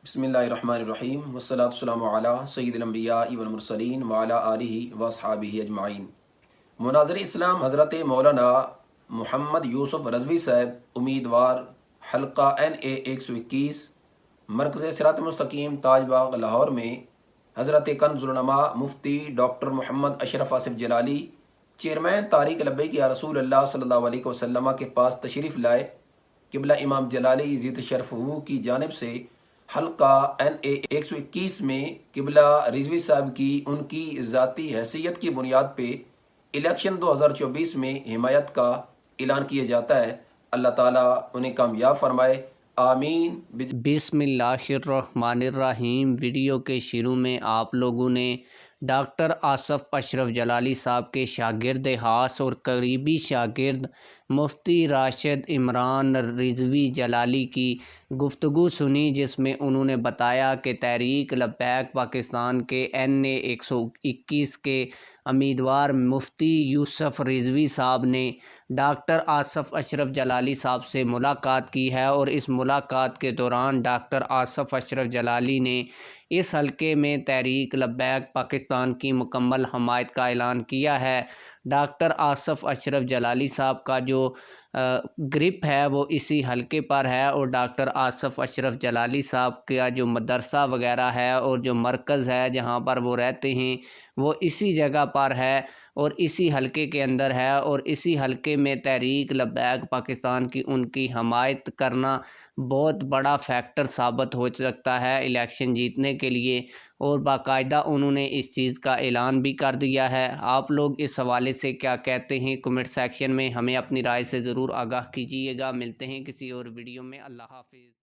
بسم اللہ الرحمن الرحیم والصلاة والسلام علی سید الانبیاء والمرسلین وعلی آلہ واصحابہ اجمعین۔ مناظر اسلام حضرت مولانا محمد یوسف رضوی صاحب، امیدوار، حلقہ NA 121، مرکز صراط مستقیم، تاج باغ، لاہور میں حضرت کنز العلماء مفتی ڈاکٹر محمد اشرف آصف جلالی، چیئرمین تحریک لبیک یا رسول اللہ صلی اللہ علیہ وسلم کے پاس تشریف لائے۔ قبلہ امام جلالی زید شرف کی جانب سے حلقہ NA 121 میں قبلہ رضوی صاحب کی ان کی ذاتی حیثیت کی بنیاد پہ الیکشن 2024 میں حمایت کا اعلان کیا جاتا ہے۔ اللہ تعالیٰ انہیں کامیاب فرمائے، آمین۔ بسم اللہ الرحمن الرحیم۔ ویڈیو کے شروع میں آپ لوگوں نے ڈاکٹر آصف اشرف جلالی صاحب کے شاگرد خاص اور قریبی شاگرد مفتی راشد عمران رضوی جلالی کی گفتگو سنی، جس میں انہوں نے بتایا کہ تحریک لبیک پاکستان کے NA 121 کے امیدوار مفتی یوسف رضوی صاحب نے ڈاکٹر آصف اشرف جلالی صاحب سے ملاقات کی ہے، اور اس ملاقات کے دوران ڈاکٹر آصف اشرف جلالی نے اس حلقے میں تحریک لبیک پاکستان کی مکمل حمایت کا اعلان کیا ہے۔ ڈاکٹر آصف اشرف جلالی صاحب کا جو گرپ ہے وہ اسی حلقے پر ہے، اور ڈاکٹر آصف اشرف جلالی صاحب کا جو مدرسہ وغیرہ ہے اور جو مرکز ہے جہاں پر وہ رہتے ہیں وہ اسی جگہ پر ہے اور اسی حلقے کے اندر ہے، اور اسی حلقے میں تحریک لبیک پاکستان کی ان کی حمایت کرنا بہت بڑا فیکٹر ثابت ہو سکتا ہے الیکشن جیتنے کے لیے، اور باقاعدہ انہوں نے اس چیز کا اعلان بھی کر دیا ہے۔ آپ لوگ اس حوالے سے کیا کہتے ہیں کمنٹ سیکشن میں ہمیں اپنی رائے سے ضرور آگاہ کیجیے گا۔ ملتے ہیں کسی اور ویڈیو میں۔ اللہ حافظ۔